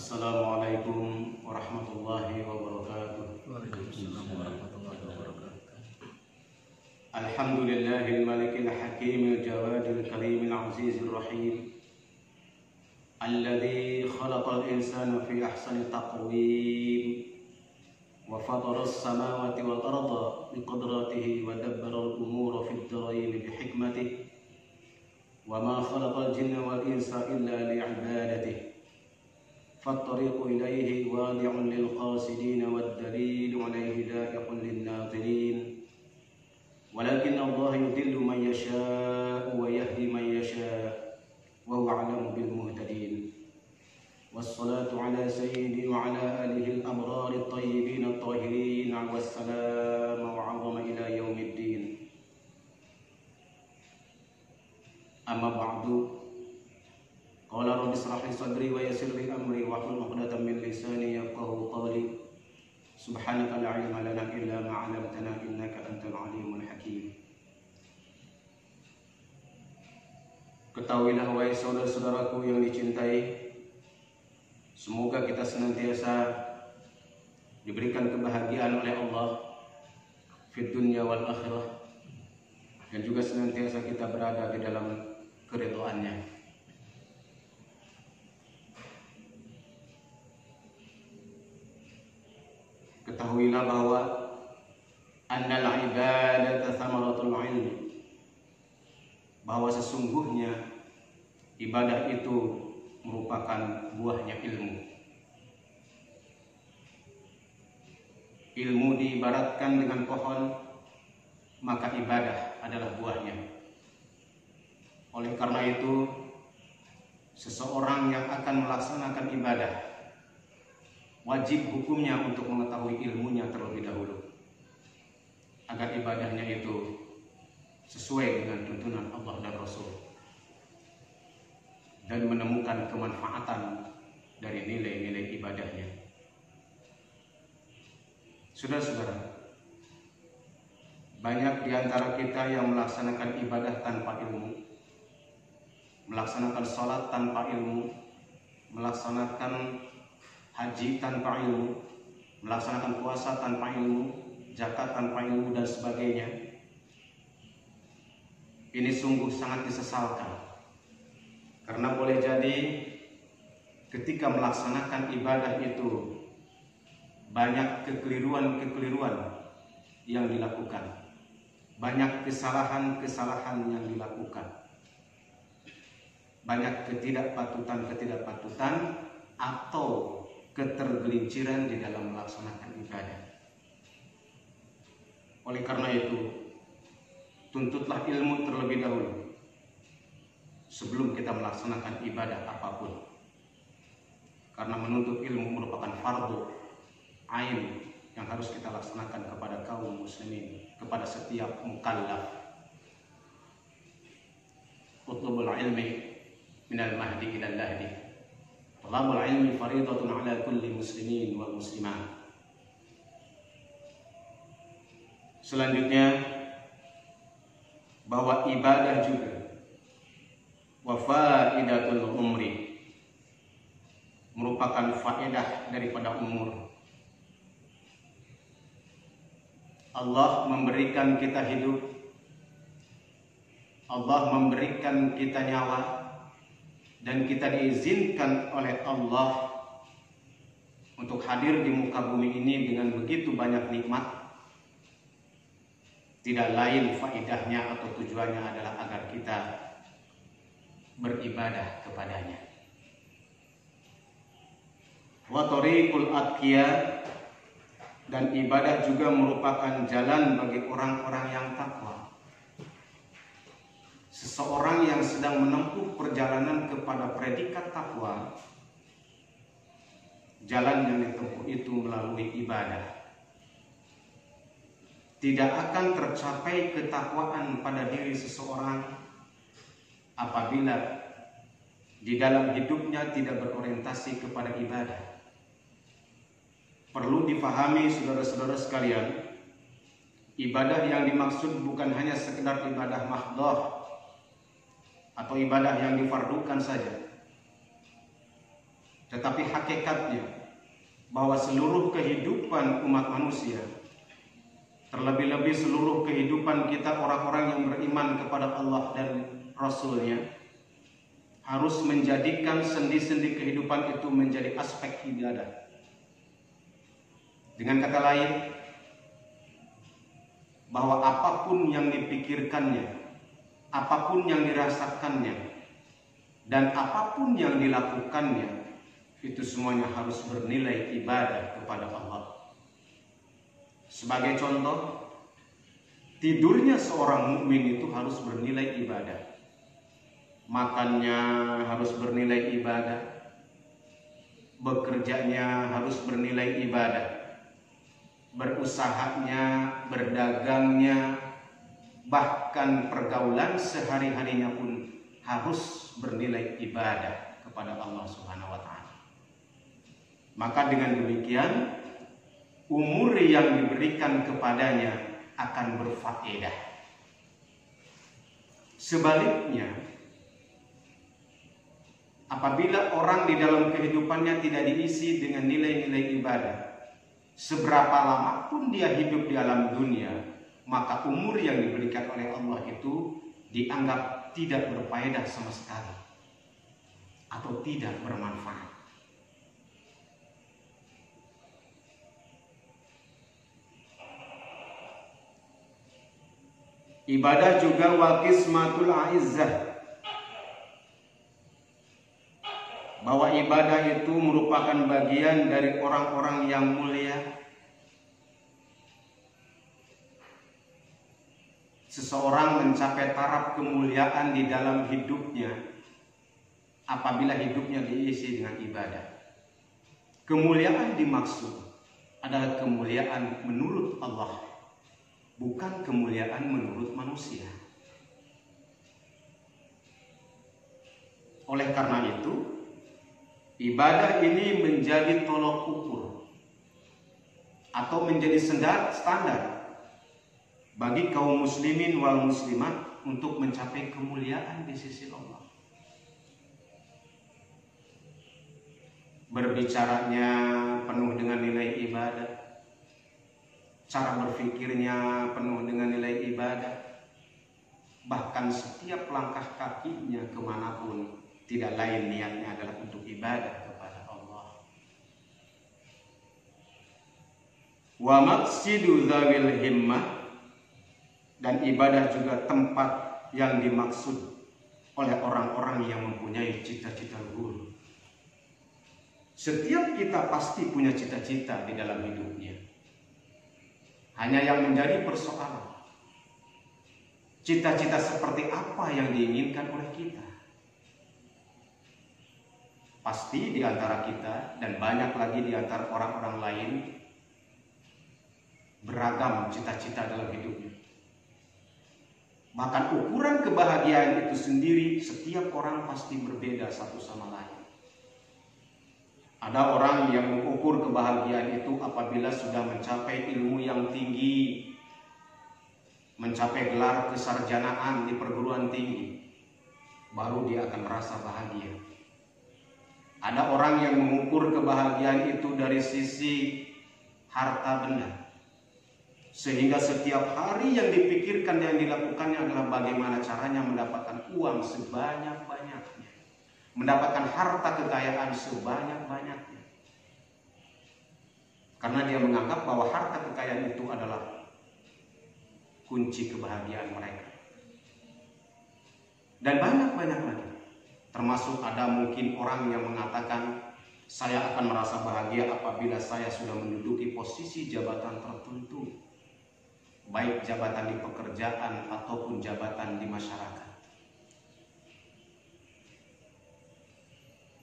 Assalamualaikum warahmatullahi wabarakatuh. Waalaikumsalam warahmatullahi wabarakatuh. Alhamdulillahil malikil hakimil jawadil karimil azizir rahim alladzi khalaqal insana fi ahsani taqwim wa fataras samawati wal arda biqudratihi wa dabbaral umura fid dharain bihikmatihi wa ma khalaqal jinna wal insa illa li'ibadatihi فالطريق إليه واضع للقاصدين والدليل عليه لائق للناظرين ولكن الله يضل من يشاء ويهدي من يشاء وهو أعلم بالمهتدين والصلاة على سيدي وعلى آله الأبرار الطيبين الطاهرين والسلام وعظم إلى يوم الدين أما بعد Qala rabbi ishrah li sadri wa yassir li amri wahlul 'uqdatam min lisani yafqahu qawli subhanaka la 'ilma lana illa ma 'allamtana innaka antal 'alimul hakim. Ketahuilah wahai saudara-saudaraku yang dicintai, semoga kita senantiasa diberikan kebahagiaan oleh Allah fid dunya wal akhirah, dan juga senantiasa kita berada di dalam keridhaannya. Ketahuilah bahwa annal ibadata thamaratul ilmi, bahwa sesungguhnya ibadah itu merupakan buahnya ilmu. Ilmu diibaratkan dengan pohon, maka ibadah adalah buahnya. Oleh karena itu, seseorang yang akan melaksanakan ibadah wajib hukumnya untuk mengetahui ilmunya terlebih dahulu, agar ibadahnya itu sesuai dengan tuntunan Allah dan Rasul, dan menemukan kemanfaatan dari nilai-nilai ibadahnya. Saudara-saudara, banyak di antara kita yang melaksanakan ibadah tanpa ilmu, melaksanakan sholat tanpa ilmu, melaksanakan haji tanpa ilmu, melaksanakan puasa tanpa ilmu, zakat tanpa ilmu, dan sebagainya. Ini sungguh sangat disesalkan, karena boleh jadi ketika melaksanakan ibadah itu banyak kekeliruan-kekeliruan yang dilakukan, banyak kesalahan-kesalahan yang dilakukan, banyak ketidakpatutan-ketidakpatutan atau ketergelinciran di dalam melaksanakan ibadah. Oleh karena itu, tuntutlah ilmu terlebih dahulu sebelum kita melaksanakan ibadah apapun, karena menuntut ilmu merupakan fardu ain yang harus kita laksanakan kepada kaum muslimin, kepada setiap mukallaf. Utlubul ilmi minal mahdi ilal lahdi, talabul ilmi faridatun ala kulli muslimin wal muslimat. Selanjutnya, bahwa ibadah juga wa faidatul umri, merupakan faedah daripada umur. Allah memberikan kita hidup, Allah memberikan kita nyawa, dan kita diizinkan oleh Allah untuk hadir di muka bumi ini dengan begitu banyak nikmat. Tidak lain faedahnya atau tujuannya adalah agar kita beribadah kepadanya. Wa tariqul atqiya, dan ibadah juga merupakan jalan bagi orang-orang yang takwa. Seseorang yang sedang menempuh perjalanan kepada predikat takwa, jalan yang ditempuh itu melalui ibadah. Tidak akan tercapai ketakwaan pada diri seseorang apabila di dalam hidupnya tidak berorientasi kepada ibadah. Perlu difahami saudara-saudara sekalian, ibadah yang dimaksud bukan hanya sekedar ibadah mahdhah atau ibadah yang difardukan saja, Tetapi hakikatnya bahwa seluruh kehidupan umat manusia, terlebih-lebih seluruh kehidupan kita orang-orang yang beriman kepada Allah dan Rasul-Nya, harus menjadikan sendi-sendi kehidupan itu menjadi aspek ibadah. Dengan kata lain, bahwa apapun yang dipikirkannya, apapun yang dirasakannya, dan apapun yang dilakukannya, itu semuanya harus bernilai ibadah kepada Allah. Sebagai contoh, tidurnya seorang mukmin itu harus bernilai ibadah. Makannya harus bernilai ibadah. Bekerjanya harus bernilai ibadah. Berusahanya, berdagangnya, bahkan pergaulan sehari-harinya pun harus bernilai ibadah kepada Allah Subhanahu wa taala. Maka dengan demikian, umur yang diberikan kepadanya akan berfaedah. Sebaliknya, apabila orang di dalam kehidupannya tidak diisi dengan nilai-nilai ibadah, seberapa lama pun dia hidup di alam dunia, maka umur yang diberikan oleh Allah itu dianggap tidak berfaedah sama sekali atau tidak bermanfaat. Ibadah juga wa qismatul aizzah, bahwa ibadah itu merupakan bagian dari orang-orang yang mulia. Seseorang mencapai taraf kemuliaan di dalam hidupnya apabila hidupnya diisi dengan ibadah. Kemuliaan dimaksud adalah kemuliaan menurut Allah, bukan kemuliaan menurut manusia. Oleh karena itu, ibadah ini menjadi tolok ukur atau menjadi standar bagi kaum muslimin wal muslimat untuk mencapai kemuliaan di sisi Allah. Berbicaranya penuh dengan nilai ibadah, cara berpikirnya penuh dengan nilai ibadah, bahkan setiap langkah kakinya kemanapun tidak lain niatnya adalah untuk ibadah kepada Allah. Wa maqsidu dzawil himmah, dan ibadah juga tempat yang dimaksud oleh orang-orang yang mempunyai cita-cita luhur. Setiap kita pasti punya cita-cita di dalam hidupnya. Hanya yang menjadi persoalan, cita-cita seperti apa yang diinginkan oleh kita. Pasti di antara kita dan banyak lagi di antara orang-orang lain beragam cita-cita dalam hidupnya. Bahkan ukuran kebahagiaan itu sendiri setiap orang pasti berbeda satu sama lain. Ada orang yang mengukur kebahagiaan itu apabila sudah mencapai ilmu yang tinggi, mencapai gelar kesarjanaan di perguruan tinggi, baru dia akan merasa bahagia. Ada orang yang mengukur kebahagiaan itu dari sisi harta benda, sehingga setiap hari yang dipikirkan dan dilakukannya adalah bagaimana caranya mendapatkan uang sebanyak-banyaknya, mendapatkan harta kekayaan sebanyak-banyaknya. Karena dia menganggap bahwa harta kekayaan itu adalah kunci kebahagiaan mereka. Dan banyak-banyak lagi. Termasuk ada mungkin orang yang mengatakan, saya akan merasa bahagia apabila saya sudah menduduki posisi jabatan tertentu, baik jabatan di pekerjaan ataupun jabatan di masyarakat.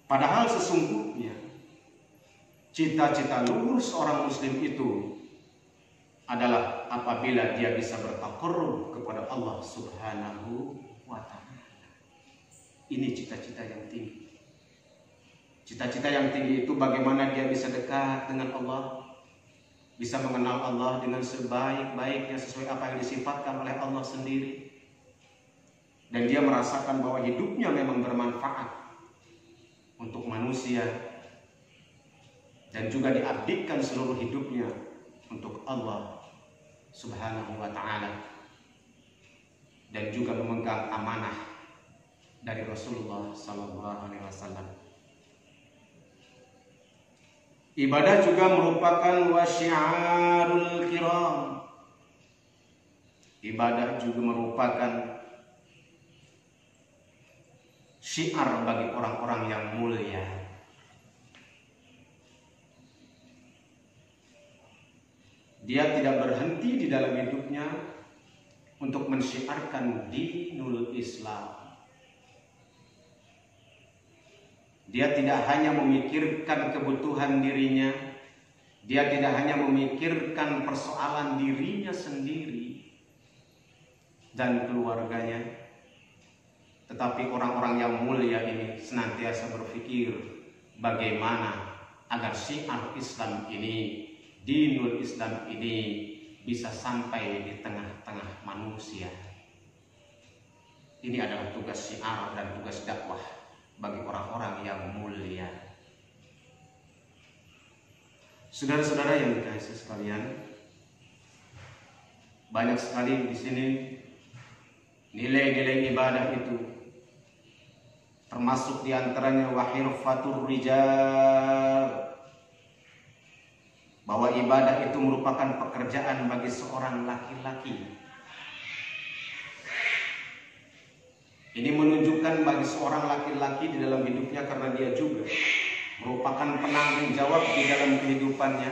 Padahal sesungguhnya cita-cita luhur seorang muslim itu adalah apabila dia bisa bertaqarrub kepada Allah Subhanahu wa ta'ala. Ini cita-cita yang tinggi. Cita-cita yang tinggi itu bagaimana dia bisa dekat dengan Allah, bisa mengenal Allah dengan sebaik-baiknya sesuai apa yang disifatkan oleh Allah sendiri, dan dia merasakan bahwa hidupnya memang bermanfaat untuk manusia dan juga diabdikan seluruh hidupnya untuk Allah Subhanahu wa ta'ala, dan juga memegang amanah dari Rasulullah sallallahu alaihi wasallam. Ibadah juga merupakan wasyiarul kiram. Ibadah juga merupakan syiar bagi orang-orang yang mulia. Dia tidak berhenti di dalam hidupnya untuk mensyiarkan dinul Islam. Dia tidak hanya memikirkan kebutuhan dirinya, dia tidak hanya memikirkan persoalan dirinya sendiri dan keluarganya, tetapi orang-orang yang mulia ini senantiasa berpikir bagaimana agar syiar Islam ini, dinul Islam ini bisa sampai di tengah-tengah manusia. Ini adalah tugas syiar dan tugas dakwah bagi orang-orang yang mulia. Saudara-saudara yang dikasihi sekalian, banyak sekali di sini nilai-nilai ibadah itu, termasuk diantaranya wahirfatur rijal, bahwa ibadah itu merupakan pekerjaan bagi seorang laki-laki. Ini menunjukkan bagi seorang laki-laki di dalam hidupnya, karena dia juga merupakan penanggung jawab di dalam kehidupannya.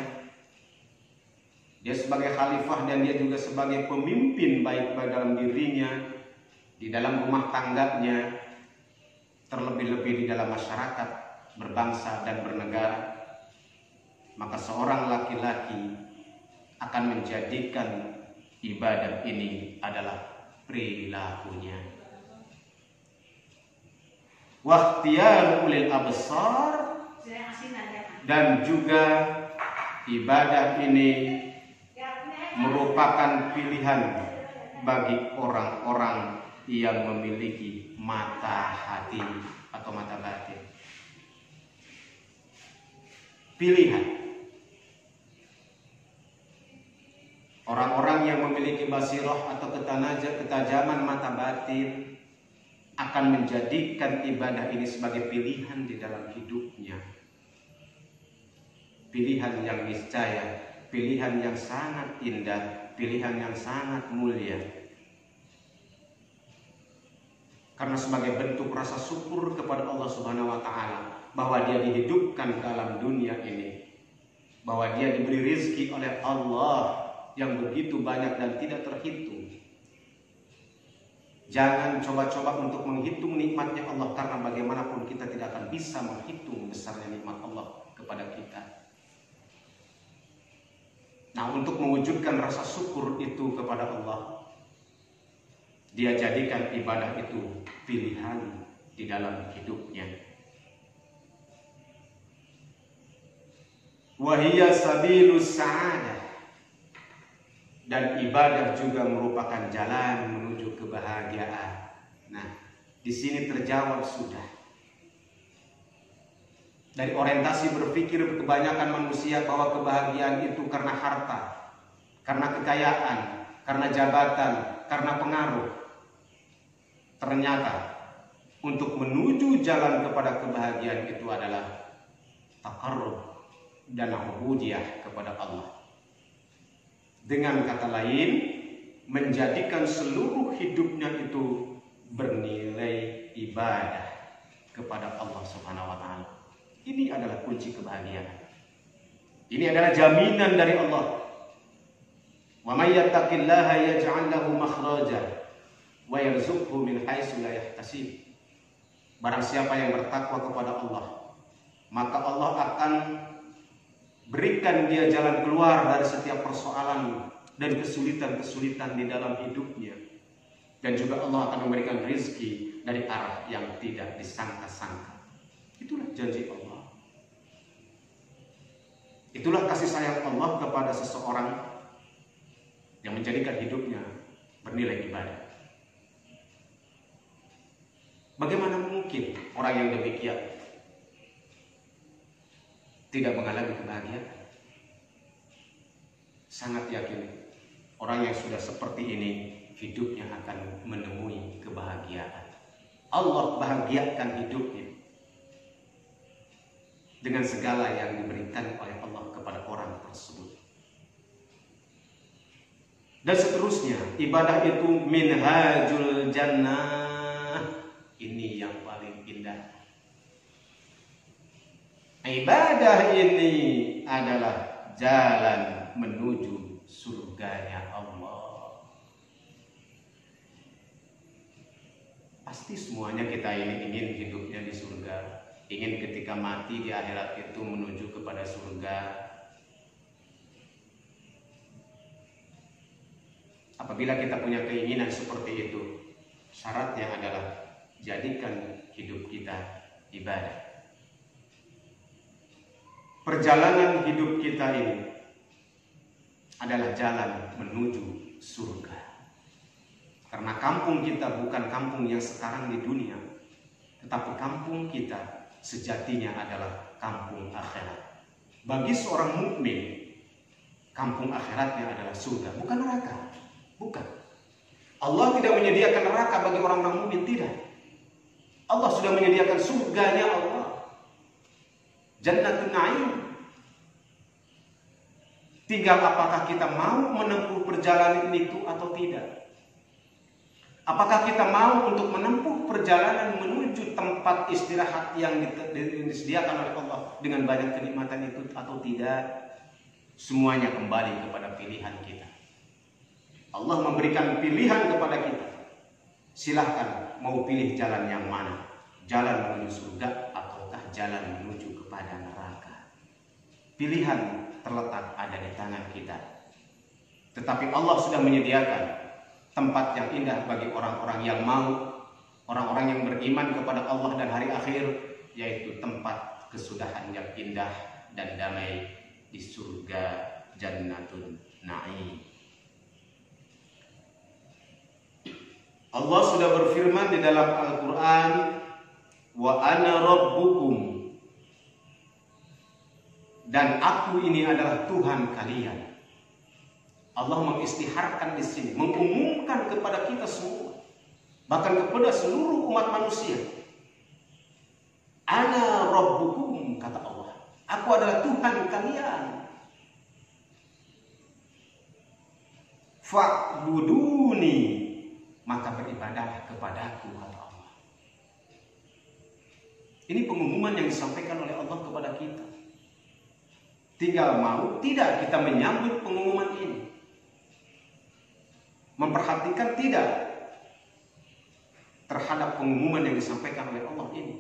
Dia sebagai khalifah dan dia juga sebagai pemimpin, baik dalam dirinya, di dalam rumah tangganya, terlebih-lebih di dalam masyarakat, berbangsa dan bernegara. Maka seorang laki-laki akan menjadikan ibadah ini adalah perilakunya. Wakhtiyar ulil absar, dan juga ibadah ini merupakan pilihan bagi orang-orang yang memiliki mata hati atau mata batin. Pilihan. Orang-orang yang memiliki basirah atau ketajaman mata batin akan menjadikan ibadah ini sebagai pilihan di dalam hidupnya. Pilihan yang niscaya, pilihan yang sangat indah, pilihan yang sangat mulia. Karena sebagai bentuk rasa syukur kepada Allah Subhanahu wa ta'ala, bahwa dia dihidupkan ke alam dunia ini, bahwa dia diberi rezeki oleh Allah yang begitu banyak dan tidak terhitung. Jangan coba-coba untuk menghitung nikmatnya Allah, karena bagaimanapun kita tidak akan bisa menghitung besarnya nikmat Allah kepada kita. Nah, untuk mewujudkan rasa syukur itu kepada Allah, dia jadikan ibadah itu pilihan di dalam hidupnya. Wahiyya sabilus sa'adah, dan ibadah juga merupakan jalan menuju kebahagiaan. Nah, di sini terjawab sudah. Dari orientasi berpikir kebanyakan manusia bahwa kebahagiaan itu karena harta, karena kekayaan, karena jabatan, karena pengaruh. Ternyata untuk menuju jalan kepada kebahagiaan itu adalah taqarrub dan ubudiyah kepada Allah. Dengan kata lain, menjadikan seluruh hidupnya itu bernilai ibadah kepada Allah Subhanahu wa ta'ala. Ini adalah kunci kebahagiaan. Ini adalah jaminan dari Allah. Wa may yattaqillaha yaj'al lahu makhraja wa yarzuqhu min haitsu la yahtasib. Barang siapa yang bertakwa kepada Allah, maka Allah akan berikan dia jalan keluar dari setiap persoalan dan kesulitan-kesulitan di dalam hidupnya. Dan juga Allah akan memberikan rezeki dari arah yang tidak disangka-sangka. Itulah janji Allah. Itulah kasih sayang Allah kepada seseorang yang menjadikan hidupnya bernilai ibadah. Bagaimana mungkin orang yang demikian tidak mengalami kebahagiaan. Sangat yakin orang yang sudah seperti ini hidupnya akan menemui kebahagiaan. Allah bahagiakan hidupnya dengan segala yang diberikan oleh Allah kepada orang tersebut. Dan seterusnya, ibadah itu minhajul jannah. Ini yang paling indah. Ibadah ini adalah jalan menuju surganya Allah. Pasti semuanya kita ini ingin hidupnya di surga, ingin ketika mati di akhirat itu menuju kepada surga. Apabila kita punya keinginan seperti itu, syaratnya adalah jadikan hidup kita ibadah. Perjalanan hidup kita ini adalah jalan menuju surga. Karena kampung kita bukan kampung yang sekarang di dunia, tetapi kampung kita sejatinya adalah kampung akhirat. Bagi seorang mukmin, kampung akhiratnya adalah surga, bukan neraka. Bukan. Allah tidak menyediakan neraka bagi orang-orang mukmin, tidak. Allah sudah menyediakan surganya Allah. Jannatun Na'im. Tinggal apakah kita mau menempuh perjalanan itu atau tidak. Apakah kita mau untuk menempuh perjalanan menuju tempat istirahat yang disediakan oleh Allah dengan banyak kenikmatan itu atau tidak. Semuanya kembali kepada pilihan kita. Allah memberikan pilihan kepada kita. Silahkan mau pilih jalan yang mana. Jalan menuju surga ataukah jalan menuju kepada neraka. Pilihan terletak ada di tangan kita. Tetapi Allah sudah menyediakan tempat yang indah bagi orang-orang yang mau, orang-orang yang beriman kepada Allah dan hari akhir, yaitu tempat kesudahan yang indah dan damai di surga Jannatun Na'im. Allah sudah berfirman di dalam Al-Quran, wa ana rabbukum, dan aku ini adalah Tuhan kalian. Allah mengistiharkan di sini, mengumumkan kepada kita semua, bahkan kepada seluruh umat manusia. Ana rabbukum, kata Allah, aku adalah Tuhan kalian. Fa'buduni, maka beribadahlah kepadaku, kata Allah. Ini pengumuman yang disampaikan oleh Allah kepada kita. Tinggal mau tidak kita menyambut pengumuman ini, memperhatikan tidak terhadap pengumuman yang disampaikan oleh Allah ini.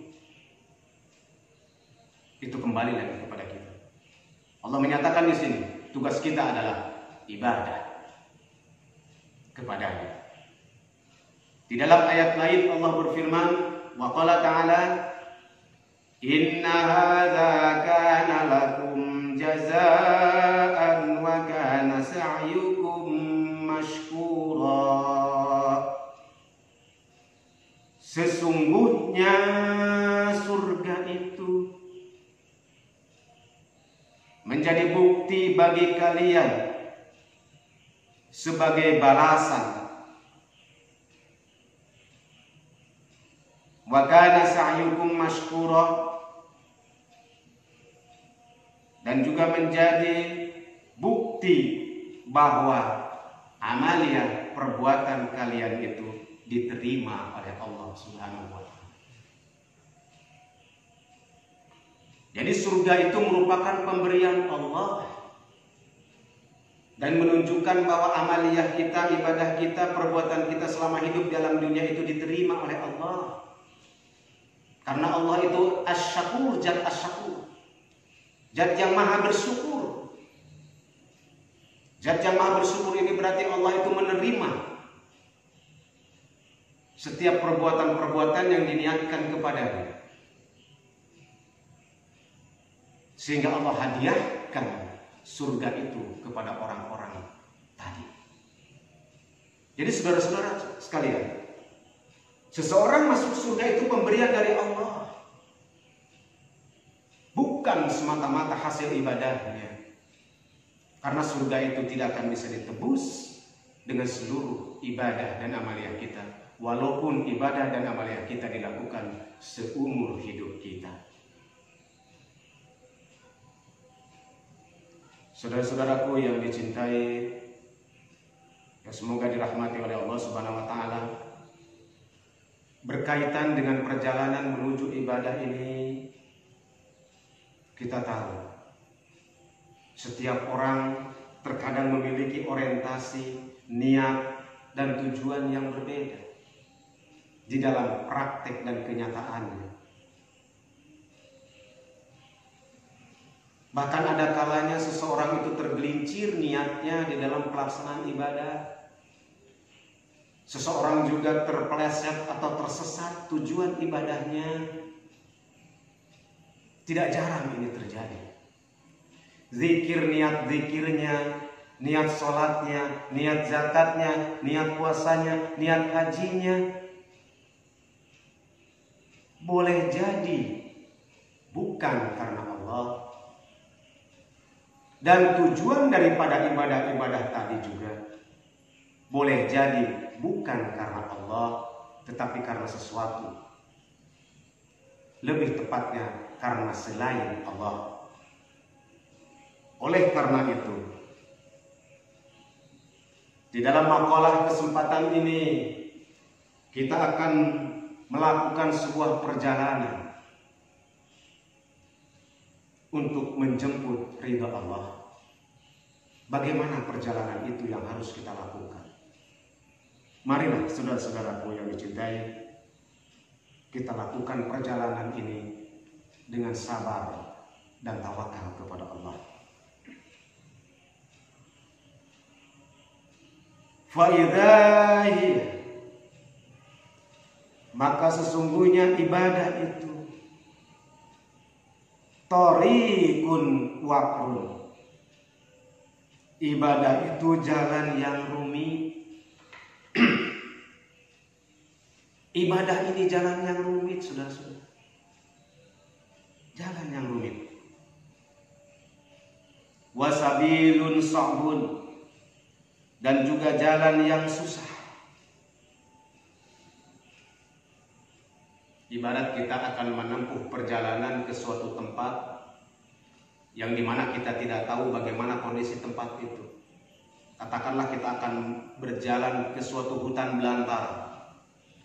Itu kembali lagi kepada kita. Allah menyatakan di sini, tugas kita adalah ibadah kepada-Nya. Di dalam ayat lain Allah berfirman, wa qala ta'ala, inna hadza kana lakum jazaan wa kana sa'yukum mashkura. Sesungguhnya surga itu menjadi bukti bagi kalian sebagai balasan. Wa kana sa'yukum mashkura, dan juga menjadi bukti bahwa amalia perbuatan kalian itu diterima oleh Allah Subhanahu wa Ta'ala. Jadi surga itu merupakan pemberian Allah dan menunjukkan bahwa amaliyah kita, ibadah kita, perbuatan kita selama hidup dalam dunia itu diterima oleh Allah. Karena Allah itu asy-syakur, zat asy-syakur, zat yang maha bersyukur. Zat yang maha bersyukur ini berarti Allah itu menerima setiap perbuatan-perbuatan yang diniatkan kepadanya, sehingga Allah hadiahkan surga itu kepada orang-orang tadi. Jadi saudara-saudara sekalian, seseorang masuk surga itu pemberian dari Allah, bukan semata-mata hasil ibadahnya. Karena surga itu tidak akan bisa ditebus dengan seluruh ibadah dan amalia kita, walaupun ibadah dan amalia kita dilakukan seumur hidup kita. Saudara-saudaraku yang dicintai, ya semoga dirahmati oleh Allah Subhanahu wa taala. Berkaitan dengan perjalanan menuju ibadah ini, kita tahu setiap orang terkadang memiliki orientasi, niat, dan tujuan yang berbeda di dalam praktek dan kenyataannya. Bahkan ada kalanya seseorang itu tergelincir niatnya di dalam pelaksanaan ibadah. Seseorang juga terpeleset atau tersesat tujuan ibadahnya. Tidak jarang ini terjadi. Zikir, niat zikirnya, niat sholatnya, niat zakatnya, niat puasanya, niat hajinya boleh jadi bukan karena Allah. Dan tujuan daripada ibadah-ibadah tadi juga boleh jadi bukan karena Allah, tetapi karena sesuatu. Lebih tepatnya karena selain Allah. Oleh karena itu, di dalam makalah kesempatan ini kita akan melakukan sebuah perjalanan untuk menjemput ridha Allah. Bagaimana perjalanan itu yang harus kita lakukan? Marilah saudara-saudaraku yang dicintai, kita lakukan perjalanan ini dengan sabar dan tawakal kepada Allah. Faidahi, maka sesungguhnya ibadah itu thariqun waqrun. Ibadah itu jalan yang rumit. Ibadah ini jalan yang rumit, saudara-saudara. Jalan yang rumit. Wasabilun sa'bun, dan juga jalan yang susah. Ibarat kita akan menempuh perjalanan ke suatu tempat yang dimana kita tidak tahu bagaimana kondisi tempat itu. Katakanlah kita akan berjalan ke suatu hutan belantara,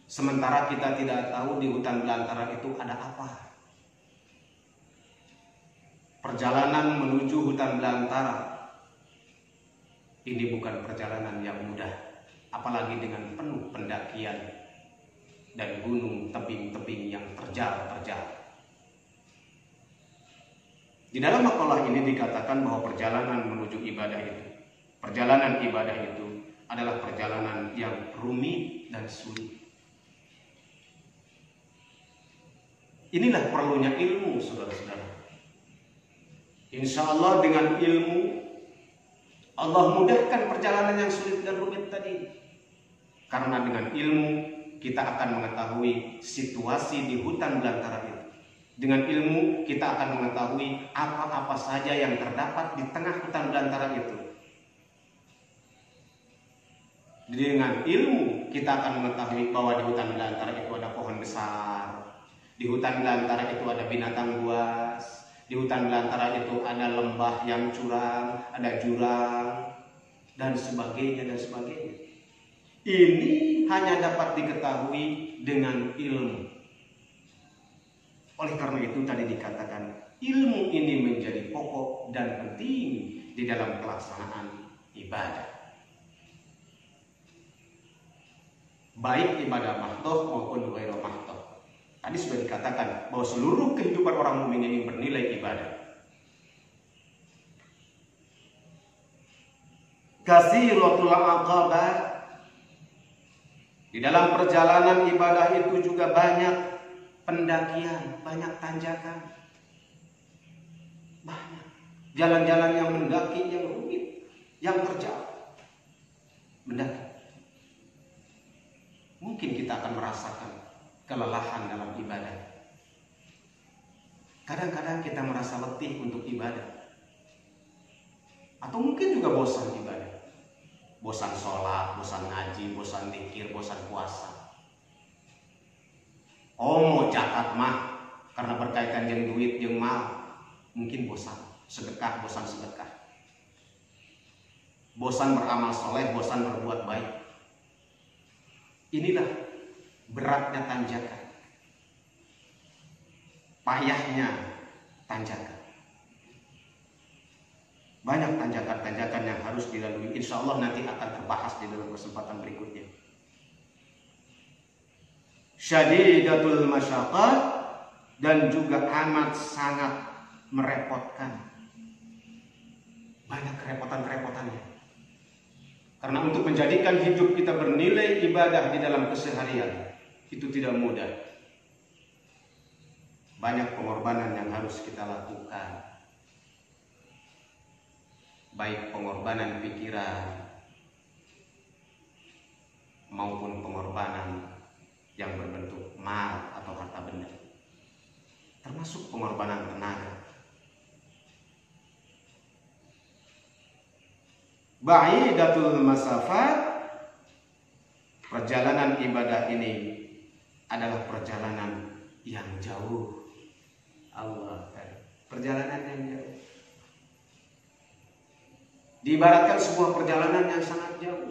sementara kita tidak tahu di hutan belantara itu ada apa. Perjalanan menuju hutan belantara ini bukan perjalanan yang mudah, apalagi dengan penuh pendakian dan gunung tebing-tebing yang terjal-terjal. Di dalam makalah ini dikatakan bahwa perjalanan menuju ibadah itu, perjalanan ibadah itu adalah perjalanan yang rumit dan sulit. Inilah perlunya ilmu, saudara-saudara. Insya Allah dengan ilmu Allah mudahkan perjalanan yang sulit dan rumit tadi. Karena dengan ilmu kita akan mengetahui situasi di hutan belantara itu. Dengan ilmu kita akan mengetahui apa-apa saja yang terdapat di tengah hutan belantara itu. Dengan ilmu kita akan mengetahui bahwa di hutan belantara itu ada pohon besar, di hutan belantara itu ada binatang buas, di hutan belantara itu ada lembah yang curam, ada jurang, dan sebagainya dan sebagainya. Ini hanya dapat diketahui dengan ilmu. Oleh karena itu tadi dikatakan ilmu ini menjadi pokok dan penting di dalam pelaksanaan ibadah. Baik ibadah mahdoh maupun ghairu mahdoh. Tadi sudah dikatakan bahwa seluruh kehidupan orang mukmin ini bernilai ibadah. Kasiratul aqabah. Di dalam perjalanan ibadah itu juga banyak pendakian, banyak tanjakan, banyak jalan-jalan yang mendaki, yang rumit, yang terjal. Mendaki. Mungkin kita akan merasakan kelelahan dalam ibadah. Kadang-kadang kita merasa letih untuk ibadah. Atau mungkin juga bosan ibadah. Bosan sholat, bosan ngaji, bosan zikir, bosan puasa. Oh mau zakat mah karena berkaitan dengan duit, dengan mal, mungkin bosan. Sedekah, bosan sedekah. Bosan beramal soleh, bosan berbuat baik. Inilah beratnya tanjakan. Payahnya tanjakan. Banyak tanjakan-tanjakan yang harus dilalui. Insya Allah nanti akan terbahas di dalam kesempatan berikutnya. Syadidatul masyaqqah, dan juga amat sangat merepotkan. Banyak kerepotan-kerepotannya. Karena untuk menjadikan hidup kita bernilai ibadah di dalam keseharian itu tidak mudah. Banyak pengorbanan yang harus kita lakukan. Baik pengorbanan pikiran maupun pengorbanan yang berbentuk mal atau harta benda, termasuk pengorbanan tenaga. Ba'idatul masafat, perjalanan ibadah ini adalah perjalanan yang jauh. Allah, perjalanan yang jauh. Diibaratkan sebuah perjalanan yang sangat jauh.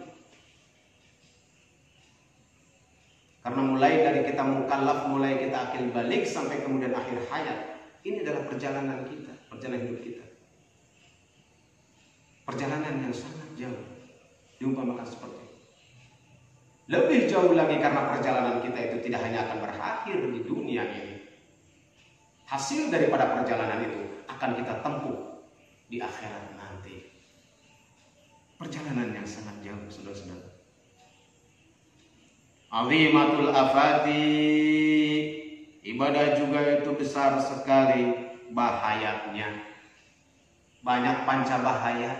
Karena mulai dari kita mukallaf, mulai kita akil balik sampai kemudian akhir hayat, ini adalah perjalanan kita, perjalanan hidup kita. Perjalanan yang sangat jauh. Diumpamakan seperti itu. Lebih jauh lagi karena perjalanan kita itu tidak hanya akan berakhir di dunia ini. Hasil daripada perjalanan itu akan kita tempuh di akhirat nanti. Perjalanan yang sangat jauh, saudara-saudara. Azimatul afati, ibadah juga itu besar sekali bahayanya. Banyak panca bahaya.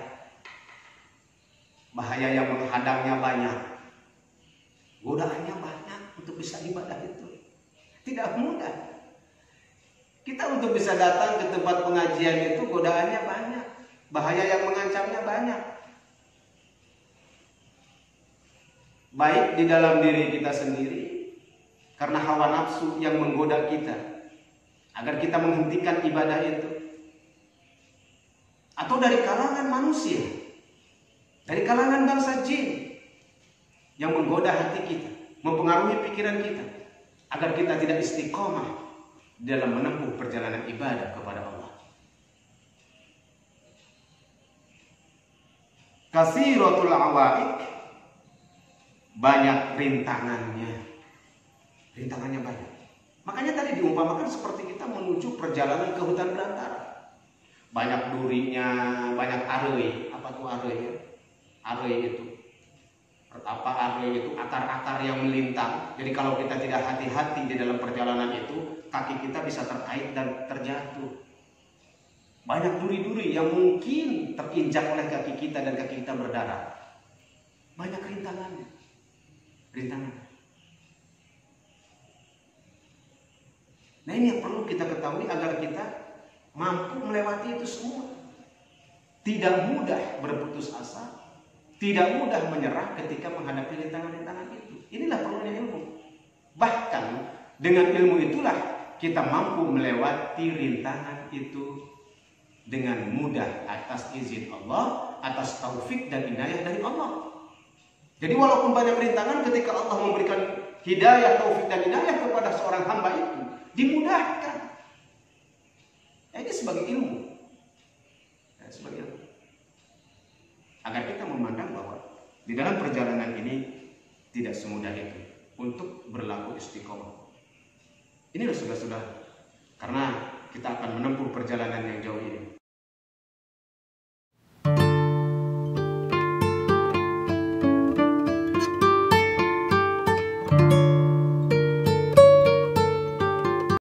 Bahaya yang menghadangnya banyak. Godaannya banyak untuk bisa ibadah itu. Tidak mudah. Kita untuk bisa datang ke tempat pengajian itu godaannya banyak. Bahaya yang mengancamnya banyak. Baik di dalam diri kita sendiri, karena hawa nafsu yang menggoda kita agar kita menghentikan ibadah itu, atau dari kalangan manusia, dari kalangan bangsa jin yang menggoda hati kita, mempengaruhi pikiran kita agar kita tidak istiqomah dalam menempuh perjalanan ibadah kepada Allah. Kasiratul awaik, banyak rintangannya. Rintangannya banyak. Makanya tadi diumpamakan seperti kita menuju perjalanan ke hutan belantara. Banyak durinya, banyak arei. Apa tuh arei? Arei itu. Apa arei itu? Akar-akar yang melintang. Jadi kalau kita tidak hati-hati di dalam perjalanan itu, kaki kita bisa terkait dan terjatuh. Banyak duri-duri yang mungkin terinjak oleh kaki kita dan kaki kita berdarah. Banyak rintangannya. Nah ini yang perlu kita ketahui agar kita mampu melewati itu semua. Tidak mudah berputus asa, tidak mudah menyerah ketika menghadapi rintangan-rintangan itu. Inilah perlunya ilmu. Bahkan dengan ilmu itulah kita mampu melewati rintangan itu dengan mudah atas izin Allah, atas taufik dan inayah dari Allah. Jadi walaupun banyak rintangan, ketika Allah memberikan hidayah, taufik dan inayah kepada seorang hamba itu, dimudahkan. Ini sebagai ilmu. Sebagai ilmu. Agar kita memandang bahwa di dalam perjalanan ini tidak semudah itu untuk berlaku istiqomah. Inilah sudah-sudah. Karena kita akan menempuh perjalanan yang jauh ini.